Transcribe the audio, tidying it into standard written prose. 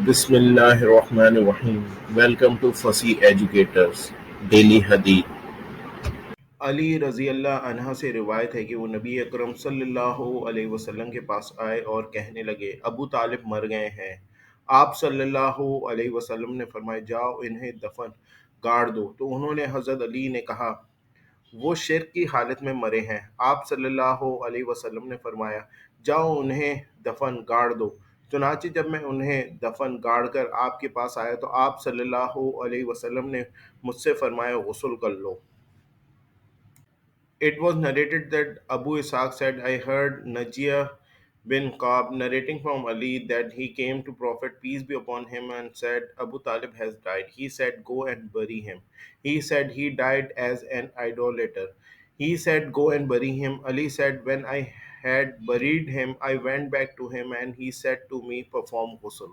Bismillahirrahmanirrahim. Welcome to Fussy Educators Daily Hadith. Ali रज़ी अल्लाह अन्हा से रिवायत है कि वो नबी अकरम सल्लल्लाहु अलैहि वसल्लम के पास आए और कहने लगे, अबू तालिब मर गए हैं। आप सल्लल्लाहु अलैहि वसल्लम ने फरमाया, जाओ इन्हें दफन गाड़ दो। तो उन्होंने हज़रत अली ने कहा, वो शिर्क की हालत में मरे हैं। आप सल्लल्लाहु अलैहि वसल्लम ने फरमाया, जाओ उन्हें दफन गाड़ दो। चुनांचे जब मैं उन्हें दफन गाड़ कर आपके पास आया तो आप सल्लल्लाहु अलैहि वसल्लम ने मुझसे फरमाया, गुस्ल कर लो। It was narrated that Abu Ishaq said, I heard Najiyah bin Ka'b narrating from Ali that he came to Prophet, peace be upon him, and said, Abu Talib has died. He said, go and bury him. He said, he died as an idolater. He said, go and bury him. Ali said, when I had buried him, I went back to him and he said to me, perform ghusl.